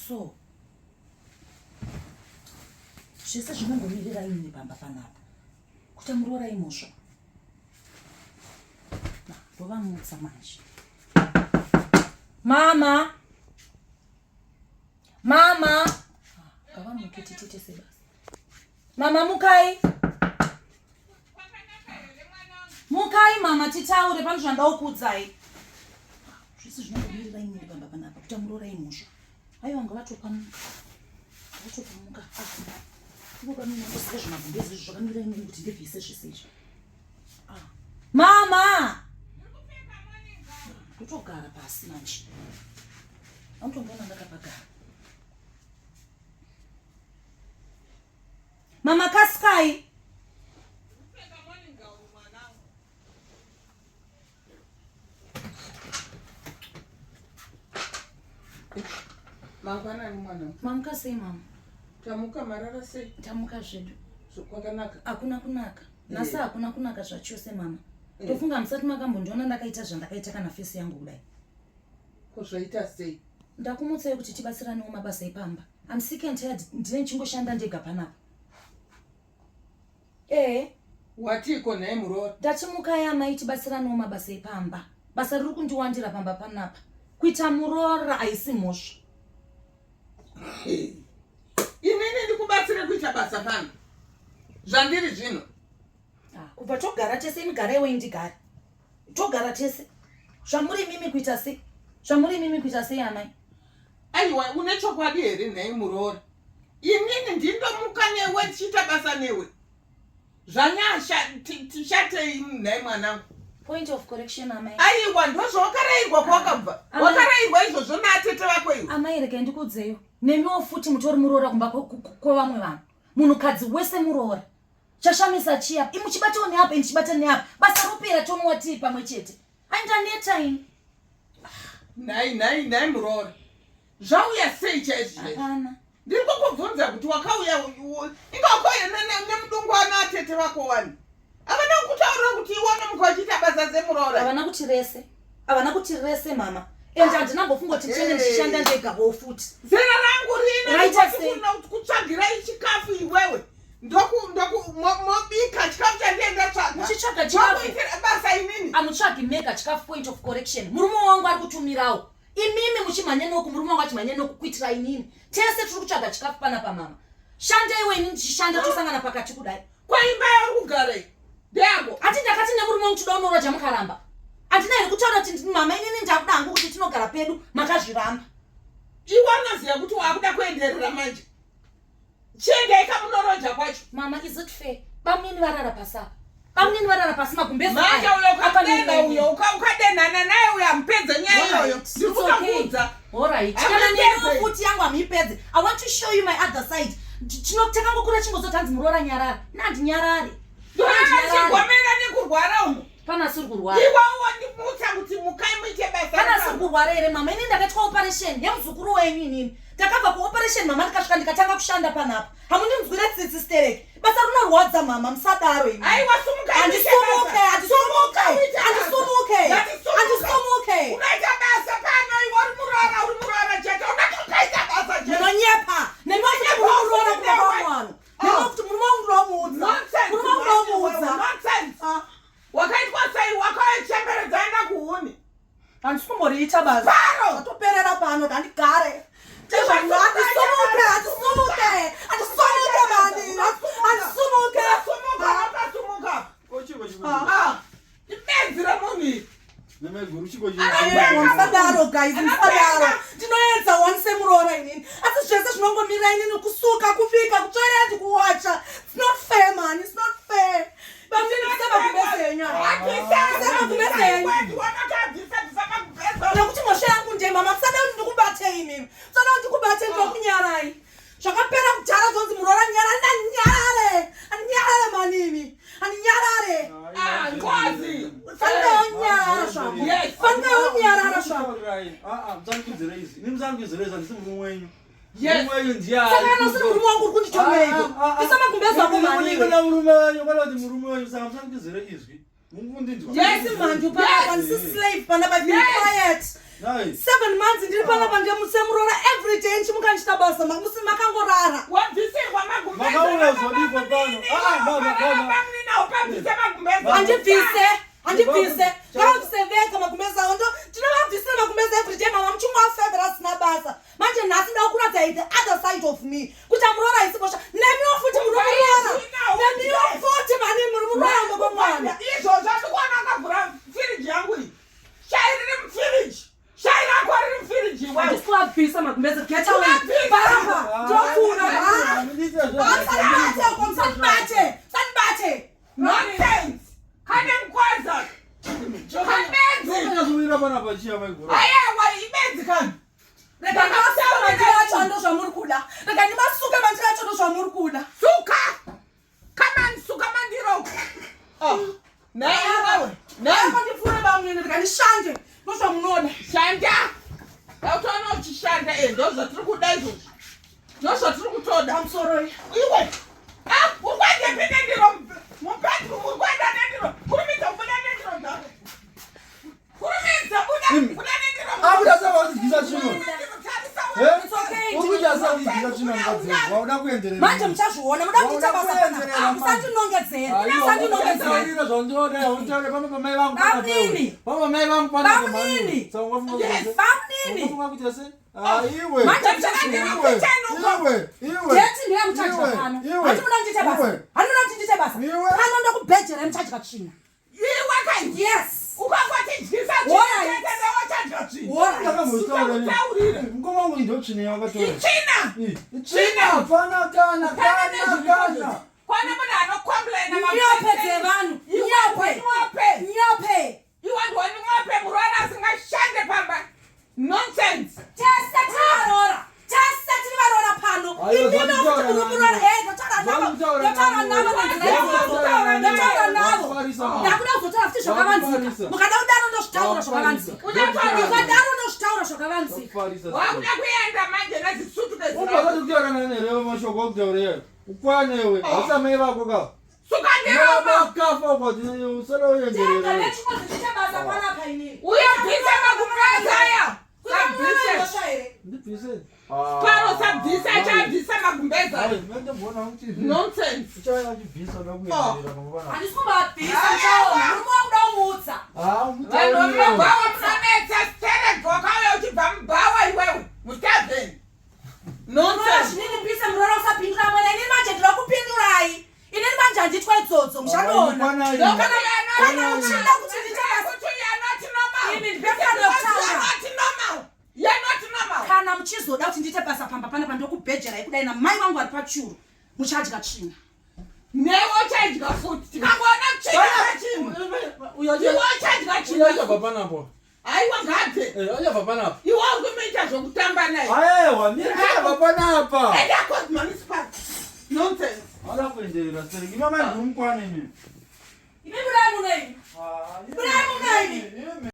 So zvese zvinongomirira ini pamba panapa kuti murora imosva ndovamutsa manje. Mama ngavamuketitete sebasa. Mama mukai mama titaure pano zvandakuudzai. Zvese zvinongomirira ini pamba panapa kuti murora imosva. Aiwa ngavatopamuka unokaminokusika zvemagumbezi zvakamira ini kuti ndibvise zvese izvi. Mama ndotogara pasi manje. Anotomboona ndakapagara. Mama Kaskai. Mangwanani mwana. Mamuka sei mama? Tamuka marara sei? Tamuka zvedu. Zvakanaka. Hakuna kunaka. Nasi hakuna kunaka zvachose mama. Tofunga musati makambondiona ndakaita zvandakaita kana fesi yangu kudai. Kozvaita sei? Ndakumutsai kuti tibatsiranewo mabasa epamba. I'm sick and tired. Ndine chingoshanda ndega panapa. Watiko naye murora? Ndachimukai amai tibatsiranewo mabasa epamba. Basa riri kundiwandira pamba panapa. Kuita murora haisi mhosva. Inini ndikubatsire kuita basa pano. Zvandiri zvino. Kubva togara tese imigarewo indigare. Togara tese. Zvamuri mimi kuita sei? Zvamuri mimi kuita sei amai? Aiwa une chokwadi here naye murora? Inini ndindomuka newe tichita basa newe. Zvanyasha tishatei naye mwanangu. Point of correction amai. Aiwa ndozvawakarairwa kwakabva. Wakarairwa izvozvo naatete vako iwe. Amai rega ndikudzeyo. Nemiwo futi mutori murora kumba kwevamwe vanhu. Munhukadzi wese murora. Chashamisa chiya. Imuchibata neapa indichibata neapa. Basa ropera tomuwati pamwe chete. Aindaneta ini. Nai murora. Zvauya sei chaizvo? Hapana. Ndiri kukubvunza kuti wakauya ingakauya nemudungwana atete vako wani. Havana kutaurira kuti iwana mukachiita basa zemurora. Havana kuti rese mama. Ende handinambofunga kuti ndichenge ndichishanda ndegawo futi. Zera rangu rino kutsvagira chikafu iwewe. Mobika chikafu chandienda tsvaga. Muchitsvaga chikafu. Basa inini. Amutsvagi mega chikafu. Point of correction. Murume wangu ari kutumirawo. Imimi muchimhanya noku murume wangu achimhanya noku kuitira inini. Tese tiri kutsvaga chikafu panapa mama. Shanda iwe inini ndichishanda tosangana pakati kudai. Kwaimba yauri kugara iyi. Ndeyako. Ati ndakati nemurume wangu toda unoroja mukaramba. Andina here kutaura kuti mama inini ndakuda hangu kuti tinogara pedu makazviramba. Iwanaziya kuti wakuda kuenderera manje. Chiendei kamunoroja kwacho. Mama, is it fair? Bamweni varara pasa. Bamweni varara pasi magumbezi. Manje uyo ukadenana naye uyampedza nyaya iyoyo. Ndikutakuudza. All right. Kana neno futi yangu amipedze. I want to show you my other side. Tinoteka ngokura chingozotanzi murora nyarara. Nandi nyarare. Chigomera nekurwara umo. Pana siri kurwara. Iwawo ndimutsa kuti mukai muite basa. Pana siri kurwara here mama. Ini ndakaitwa operation yemuzukuru wenyu inini. Ndakabva kuoperation mama ndikasvika ndikatanga kushanda panapa. Hamunimzwira tsitsi stereki. Basa rinorwadza mama musadaro ini. Aiwa sumuka. Andisumuke. Unaita basa pano iwe uri murora chete. Unatokaita basa chete. Munonyepa. Nenokuti murora kubaba wangu. Nenokuti murume wangu ndomuudza. Nonsense. Wakaitwa sei wakachemberedzana kuhuni. Handisikumboriita basa. Pano. Atoperera pano ndandigare. Musadaro guys, musadaro. Ndinoedza once murora inini. Asi zvese zvinongomira inini kusuka, kubika, kutoilet, kuwacha. It's not fair man, it's not fair. Nokuti mhosva yangu ndemama musada kuti ndikubate imimi. Musada kuti ndikubate ndokunyarai. Zvakapera kudhara zonzi murora nyarare. Anyarare manimi. Anyarare. Ngozi. Fangaonyara zvamo. Yes. Fangaonyara zvamo. Mzangidzirezi. Nimzangidzireza ndisimurume wenyu. Yes. Saka nosiri murume wangu uri kunditongeiko. Isamagumbeza ako mani. Kana murume wenyu kana kuti murume wenyu saka mzangizire izvi. Mungundindwa. Yes, man, you better slave, but be quiet. Hai. 7 months ndiri panapa ndemusemurora every day nchimuka ndichita basa makangorara. Wabvisirwa magumbeza. Makaula zodipo pano. Baba. Handibvise ngavabviseveka magumbeza Hondo tinovabvisira magumbeza every day mama muchingwafevhera asina basa manje nhasi ndakuratidza the other side of me kuti amurora isibosha nemiwo futi murumurora nemiwo futi mani muri murora mabomwana izvozvo ndikuona akavhura firiji yangu iyi shai riri mufiriji shai rako riri mufiriji handisikuabvisa magumbeza get away baba ndokuna musandibate nonsense kane mukwaza Ndakazowira pana pachiya maigoro. ayawa ibenzi kani rega ndimasuke mandira yacho ndo zvamuri kuda rega ndimasuke mandira yacho ndo zvamuri kuda suka kamani suka mandiro ndipfure vamwene rega ndishande ndo zvamunoda shanda autoona uchishanda ndozvatiri kuda izvozvi ndozvatiri kutoda pamusoro iwe urikuende pine ndiro mubedroom urikuenda nendiro kurumidza kubuda nendiro dzako kurumidza buda nendiro Abuda saba udzisa chino. It's okay. Ukuja saba udzisa chino mukadzi. Wauda kuenderera. manje muchazviona muda kuita basa pana musandinongedzera Ndino zvondiona untaure pano pamai vangu pana Bamnini. Papa mai vangu pana pamai. Bamnini. Saka wafunga kuti. bamnini Wafunga kuti ase? Iwe. manje muchazviona Iwe. deti ndiye muchadya pano handi muda ndiite basa handi muda kuti ndiite basa pano ndokubhejera muchadya tsvina iwe kai yes ukangotidyisa wachadya tsvina Ndakambotaurira. Mukoma wangu ndotsvina wakatora. tsvina Hapana kana. kwana munhu anokomplaina nyope dzevanhu nyope iwe ndiwani mwope murwara asingashande pamba nonsense tese tiri varora pano iminokuti murumurora ndotaura navo ndakuda kuzotaura futi zvakavanzika mukada kudaro ndozvitaura zvakavanzika ukadaro ndozvitaura zvakavanzika wakuda kuenda manje nezisutu Umbakati kutaura nerevo mashoko okutaura. Ukwanewe. Asamai vako ka. sukandiroma Vakafa kwati usala uyenderera. tenga nechikozi chiite basa panapa inini uyabvisa magumbeza aya Ndibvise. paro sabvisa achabvisa magumbeza Hayi, mende mbona ukuthi nonsense uchaya achibvisa nokuyenderera mabana. handisi kumbabvisa chaona murume wanguda kumuutsa vanhu vamubhawa munonetsa stereghoka uyo uchibva mubhawa iwewe mutavheni nonsense zvinini mbise murora usapindura mwena inini manje ndira kupindurai inini manje handitwa idzodzo muchandoona kana uchida kuti ndiite basa ini ndipefano yokutaura kana muchizoda kuti ndiite basa pamba panapa ndokubhejerai kudai namai vangu ari pachuru muchadya tsvina newe uchadya futi tikangoona kuchaiwe uchadya Uyacha papanapo. aiwa ngabve Uyacha papanapo. iwe urikumiita zvokutamba naye Aiwa, mira papanapa. edakozimunicipal nonsense Ala kuenderera sereki mama ngumkwane mimi. ini budai munoini budai munoini